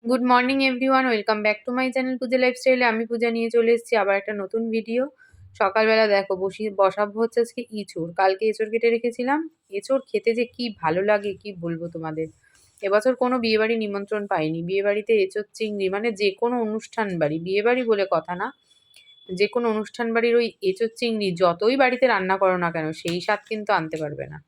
Good morning everyone, welcome back to my channel Puja লাইফস্টাইলে। আমি পূজা নিয়ে চলে এসেছি আবার একটা নতুন ভিডিও। সকালবেলা দেখো বসাবো হচ্ছে আজকে ইঁচড়। কালকে এঁচড় কেটে রেখেছিলাম। এঁচড় খেতে যে কি ভালো লাগে কি বলবো তোমাদের। এবছর কোনো বিয়েবাড়ি নিমন্ত্রণ পাইনি। বিয়েবাড়িতে এঁচড় চিংড়ি মানে যে কোনো অনুষ্ঠান বাড়ি, বিয়েবাড়ি বলে কথা না, যে কোনো অনুষ্ঠান বাড়ির ওই এঁচড় চিংড়ি যতই বাড়িতে রান্না করো না কেন সেই স্বাদ কিন্তু আনতে পারবে না।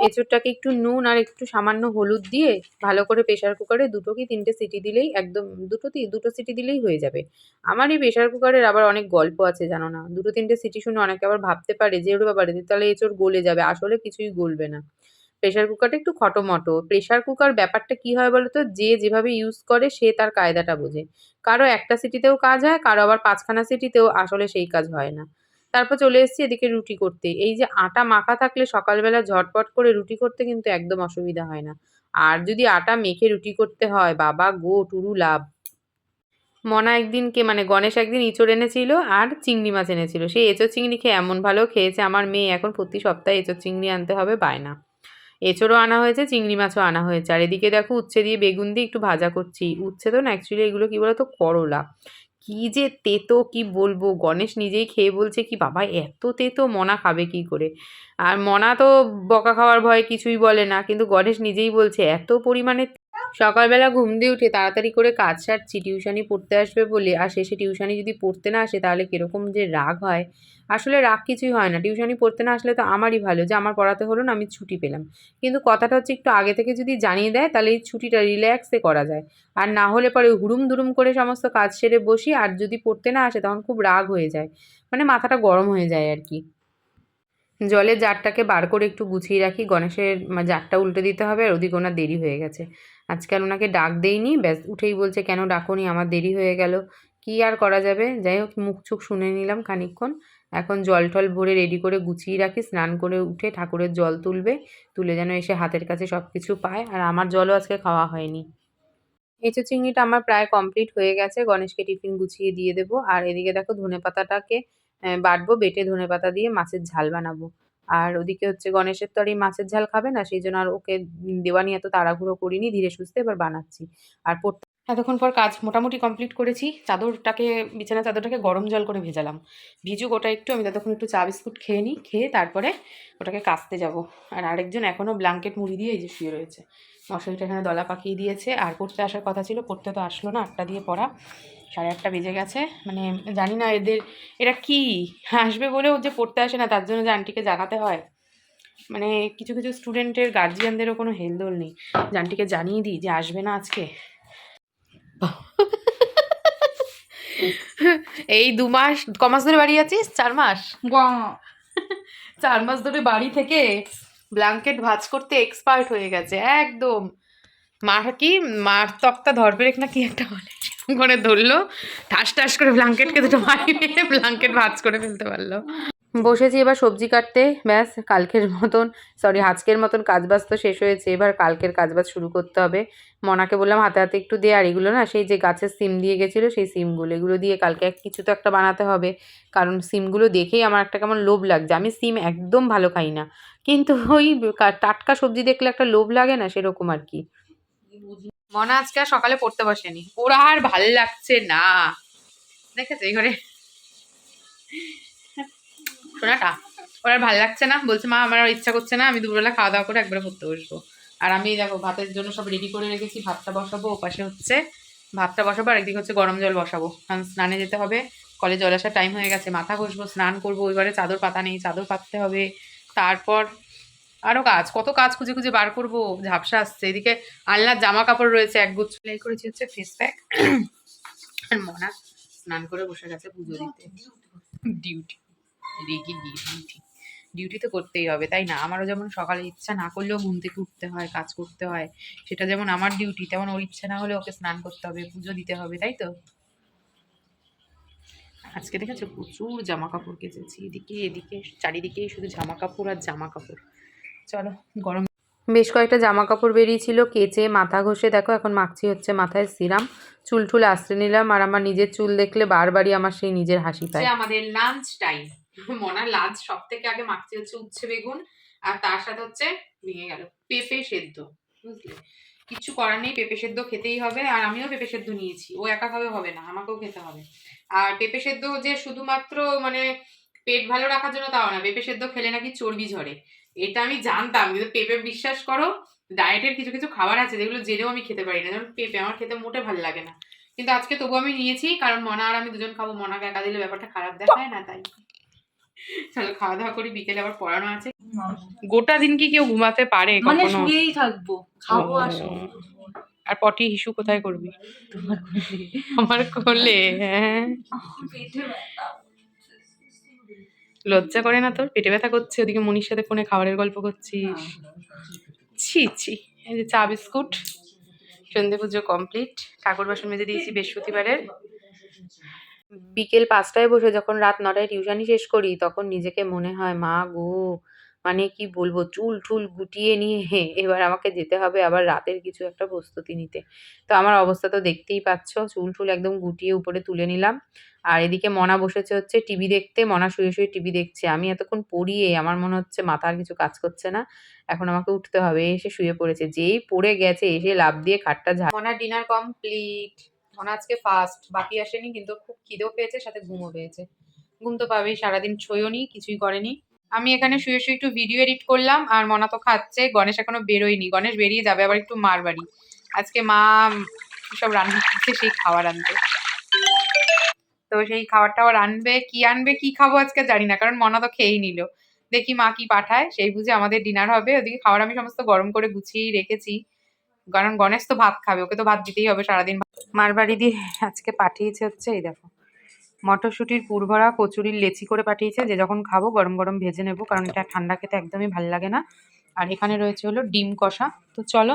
এঁচোড়টাকে একটু নুন আর একটু সামান্য হলুদ দিয়ে ভালো করে প্রেসার কুকারে ২ কি ৩টে সিটি দিলেই একদম ২ সিটি দিলেই হয়ে যাবে। আমার এই প্রেসার কুকারের আবার অনেক গল্প আছে জানো না? ২-৩টে সিটি শুনে অনেকে আবার ভাবতে পারে যে ওরে বাবারে তাহলে এঁচোড় গলে যাবে। আসলে কিছুই গলবে না। প্রেসার কুকারটা একটু খটোমটো। প্রেসার কুকার ব্যাপারটা কি হয় বলো তো? যে যেভাবে ইউজ করে সে তার কায়দাটা বোঝে। কারো একটা সিটিতেও কাজ হয়, কারো আবার ৫ খানা সিটিতেও আসলে সেই কাজ হয় না। তারপর চলে এসেছি এদিকে রুটি করতে। এই যে আটা মাখা থাকলে সকালবেলা ঝটপট করে রুটি করতে কিন্তু একদম অসুবিধা হয় না। আর যদি আটা মেখে রুটি করতে হয়, বাবা গো টুরু লাভ। মনা একদিনকে মানে গণেশ একদিন ইঁচড় এনেছিল আর চিংড়ি মাছ এনেছিল। সেই এঁচোড় চিংড়ি খেয়ে এমন ভালো খেয়েছে আমার মেয়ে, এখন প্রতি সপ্তাহে এঁচোড় চিংড়ি আনতে হবে বায়না। এঁচোড়ও আনা হয়েছে, চিংড়ি মাছও আনা হয়েছে। আর এদিকে দেখো উচ্ছে দিয়ে বেগুন দিয়ে একটু ভাজা করছি। উচ্ছে তো না, অ্যাকচুয়ালি এগুলো কি বলতো, করলা। কি যে তেতো কি বলবো, গণেশ নিজেই খেয়ে বলছে কি বাবা এত তেতো, মনা খাবে কি করে। আর মনা তো বকা খাওয়ার ভয়ে কিছুই বলে না, কিন্তু গণেশ নিজেই বলছে এত পরিমাণে। সকালবেলা ঘুম দিয়ে উঠে তাড়াতাড়ি করে কাজ সারছি টিউশনি পড়তে আসবে বলে, আর শেষে টিউশনি যদি পড়তে না আসে তাহলে কিরকম যে রাগ হয়। আসলে রাগ কিছুই হয় না, টিউশনি পড়তে না আসলে তো আমারই ভালো যে আমার পড়াতে হলো না, আমি ছুটি পেলাম। কিন্তু কথাটা হচ্ছে একটু আগে থেকে যদি জানিয়ে দেয় তাহলে এই ছুটিটা রিল্যাক্সে করা যায়। আর না হলে পরে হুড়ুম দুরুম করে সমস্ত কাজ সেরে বসি, আর যদি পড়তে না আসে তখন খুব রাগ হয়ে যায়, মানে মাথাটা গরম হয়ে যায় আর কি। জলের জারটাকে বার করে একটু গুছিয়ে রাখি, গণেশের জারটা উল্টে দিতে হবে। আর ওদিকে ওনার দেরি হয়ে গেছে। আজকে আর ওনাকে ডাক দেইনি, ব্যাস উঠেই বলছে কেন ডাকোনি, আমার দেরি হয়ে গেল। কি আর করা যাবে, যাই হোক মুখ চুখ শুনে নিলাম খানিকক্ষণ। এখন জল টল ভরে রেডি করে গুছিয়ে রাখি, স্নান করে উঠে ঠাকুরের জল তুলবে, তুলে যেন এসে হাতের কাছে সব কিছু পায়। আর আমার জলও আজকে খাওয়া হয়নি। এঁচো চিংড়িটা আমার প্রায় কমপ্লিট হয়ে গেছে, গণেশকে টিফিন গুছিয়ে দিয়ে দেবো। আর এদিকে দেখো ধনেপাতাটাকে বাটবো, বেটে ধনেপাতা দিয়ে মাছের ঝাল বানাবো। আর ওদিকে হচ্ছে গণেশের তো আর এই মাছের ঝাল খাবে না, সেই জন্য আর ওকে দেওয়া নিয়ে এত তাড়াহুড়ো করিনি, ধীরে সুস্থে এবার বানাচ্ছি। আর এতক্ষণ পর কাজ মোটামুটি কমপ্লিট করেছি। বিছানার চাদরটাকে গরম জল করে ভেজালাম, ভিজুক ওটা একটু। আমি ততক্ষণ একটু চা বিস্কুট খেয়ে নিই, খেয়ে তারপরে ওটাকে কাচতে যাব। আর আরেকজন এখনও ব্ল্যাঙ্কেট মুড়ি দিয়ে এই যে শুয়ে রয়েছে। মশারিটা এখানে দলা পাকিয়ে দিয়েছে। আর পড়তে আসার কথা ছিল, পড়তে তো আসলো না, 8টা দিয়ে পড়া, 8:30 বেজে গেছে। মানে জানি না এরা কি আসবে বলেও যে পড়তে আসে না, তার জন্য যে আন্টিকে জানাতে হয়। মানে কিছু কিছু স্টুডেন্টের গার্জিয়ানদেরও কোনো হেলদোল নেই যে আন্টিকে জানিয়ে দিই যে আসবে না আজকে। এই 2 মাস, কমাস ধরে বাড়ি আছিস? 4 মাস, 4 মাস ধরে বাড়ি থেকে ব্ল্যাঙ্কেট ভাঁজ করতে এক্সপার্ট হয়ে গেছে একদম। মার তক্তা ধরপেরেক না কি একটা বলে, সেরকম করে ধরলো, ঠাস ঠাস করে ব্ল্যাঙ্কেটকে দুটো মারি মেরে ব্ল্যাঙ্কেট ভাঁজ করে ফেলতে পারলো। বসেছি এবার সবজি কাটতে, ব্যাস কালকের মতন, সরি আজকের মতন কাজবাজ তো শেষ হয়েছে, এবার কালকের কাজবাজ শুরু করতে হবে। মনাকে বললাম হাতে হাতে একটু দে, আর এগুলো না সেই যে গাছের সিম দিয়ে গেছিলো সেই সিমগুলো, এগুলো দিয়ে কালকে কিছু তো একটা বানাতে হবে। কারণ সিমগুলো দেখেই আমার একটা কেমন লোভ লাগছে। আমি সিম একদম ভালো খাই না, কিন্তু ওই টাটকা সবজি দেখলে একটা লোভ লাগে না, সেরকম আর কি। মনা আজকে আর সকালে পড়তে বসেনি, ওর আর ভাল লাগছে না। দেখেছে এই ঘরে শোনাটা, ওর আর ভালো লাগছে না, বলছে মা আমার আর ইচ্ছা করছে না, আমি দুপুরবেলা খাওয়া দাওয়া করে একবারে পড়তে বসবো। আর আমি দেখো ভাতের জন্য সব রেডি করে রেখেছি, ভাতটা বসাবো, ওপাশে হচ্ছে ভাতটা বসাবো, আর একদিকে হচ্ছে গরম জল বসাবো, কারণ স্নানে যেতে হবে। কলে জল আসার টাইম হয়ে গেছে, মাথা ঘষবো, স্নান করবো, এবারে চাদর পাতা নেই, চাদর পাততে হবে। তারপর আরও কাজ, কত কাজ খুঁজে খুঁজে বার করবো, ঝাপসা আসছে। এদিকে আলনার জামা কাপড় রয়েছে একগুচ্ছ, সেলাই করেছি হচ্ছে ফেস প্যাক। আর মনা স্নান করে বসে গেছে পুজো দিতে। ডিউটি রেগে গিয়ে ডিউটি তো করতেই হবে, তাই না? আমারও যেমন সকালে ইচ্ছা না করলেও ঘুম থেকে উঠতে হয়, কাজ করতে হয়, সেটা যেমন আমার ডিউটি, তেমন ওর ইচ্ছা না হলে ওকে স্নান করতে হবে, পুজো দিতে হবে, তাই তো? আজকে দেখেছো প্রচুর জামা কাপড় কেচেছি, এদিকে এদিকে চারিদিকেই শুধু জামা কাপড় আর জামা কাপড়। চলো গরম, বেশ কয়েকটা জামা কাপড় বেরিয়েছিল, কেচে মাথা ঘষে দেখো এখন মাখছি হচ্ছে মাথায় সিরাম। চুল টুল আঁচড়ে নিলাম, আর আমার নিজের চুল দেখলে বারবারই আমার সেই নিজের হাসি পায়। আমাদের লাঞ্চ টাইম, মনার লাঞ্চ সব থেকে আগে মাখছি হচ্ছে উচ্ছে বেগুন, আর তার সাথে হচ্ছে ভেঙে গেল পেঁপে সেদ্ধ, বুঝলে? কিচ্ছু করার নেই, পেঁপে সেদ্ধ খেতেই হবে। আর আমিও পেঁপে সেদ্ধ নিয়েছি, ও একা খাবে হবে না, আমাকেও খেতে হবে। আর পেঁপে সেদ্ধ যে শুধুমাত্র মানে পেট ভালো রাখার জন্য তাও না, পেঁপে সেদ্ধ খেলে নাকি চর্বি ঝরে। এটা আমি জানতাম, কিন্তু পেঁপে বিশ্বাস করো ডায়েটের কিছু কিছু খাবার আছে যেগুলো জেনেও আমি খেতে পারি না, যেমন পেঁপে আমার খেতে মোটে ভালো লাগে না। কিন্তু আজকে তবু আমি নিয়েছি, কারণ মনা আর আমি দুজন খাবো, মনাকে একা দিলে ব্যাপারটা খারাপ দেখায় না, তাই। চলো খাওয়া দাওয়া করি, বিকেলে আবার পড়ানো আছে। গোটা দিন কি কেউ ঘুমাতে পারে মানে কখনো? শুয়েই থাকবো, খাবো আর শোবো। আর পটি হিসু কোথায় করবি? তোমার কোলে। আমার কোলে? হ্যাঁ। আমার পেটে ব্যথা। লজ্জা করে না তোর? পেটে ব্যথা করছে, ওদিকে মনির সাথে ফোনে খাবারের গল্প করছিস। ছি ছি। এই যে চা বিস্কুট। সন্ধে পুজো কমপ্লিট। ঠাকুর বাসন মেজে দিয়েছি বৃহস্পতিবারের। বিকেল ৫টায় বসে যখন রাত ৯টায় টিউশনি শেষ করি, তখন নিজেকে মনে হয় মা গো, মানে কি বলবো, চুল ঠুল গুটিয়ে নিয়ে এবার আমাকে যেতে হবে আবার রাতের কিছু একটা প্রস্তুতি নিতে। তো আমার অবস্থা তো দেখতেই পাচ্ছ, চুল ঠুল একদম গুটিয়ে উপরে তুলে নিলাম। আর এদিকে মনা বসেছে হচ্ছে টিভি দেখতে, মনা শুয়ে শুয়ে টিভি দেখছে। আমি এতক্ষণ পড়িয়ে আমার মনে হচ্ছে মাথা আর কিছু কাজ করছে না, এখন আমাকে উঠতে হবে। এসে শুয়ে পড়েছে, যেই পড়ে গেছে এসে লাফ দিয়ে খাটটা ঝাড়। মনার ডিনার কমপ্লিট। মনা আজকে ফার্স্ট, বাকি আসেনি, কিন্তু খুব খিদেও পেয়েছে, সাথে ঘুমও পেয়েছে। ঘুম তো পাবেই, সারাদিন ছইওনি, কিছুই করেনি। আমি এখানে শুয়ে শুয়ে একটু ভিডিও এডিট করলাম, আর মনা তো খাচ্ছে। গণেশ এখনো বেরোয়নি, গণেশ বেরিয়ে যাবে আবার একটু মার বাড়ি। আজকে মা সব রান্না করছে, সেই খাবার আনতে। তো সেই খাবারটা আবার আনবে, কি খাবো আজকে জানি না, কারণ মনা তো খেয়েই নিল। দেখি মা কি পাঠায়, সেই বুঝে আমাদের ডিনার হবে। ওদিকে খাবার আমি সমস্ত গরম করে গুছিয়েই রেখেছি, কারণ গণেশ তো ভাত খাবে, ওকে তো ভাত দিতেই হবে সারাদিন। মার বাড়ি দিয়ে আজকে পাঠিয়েছে হচ্ছে এই দেখো, মটরশুঁটির পুরভরা কচুরির লেচি করে পাঠিয়েছে, যে যখন খাবো গরম গরম ভেজে নেবো, কারণ এটা ঠান্ডা খেতে একদমই ভালো লাগে না। আর এখানে রয়েছে হলো ডিম কষা। তো চলো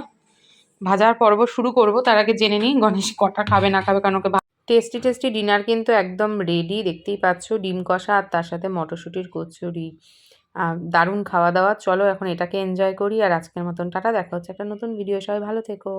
ভাজার পর্ব শুরু করব, তার আগে জেনে নিই গণেশ কটা খাবে না খাবে, কারণ ওকে টেস্টি টেস্টি ডিনার কিন্তু একদম রেডি, দেখতেই পাচ্ছ, ডিম কষা আর তার সাথে মটরশুঁটির কচুরি। দারুণ খাওয়া দাওয়া। চলো এখন এটাকে এনজয় করি, আর আজকের মতন টাটা, দেখা হচ্ছে একটা নতুন ভিডিও, সবাই ভালো থেকো।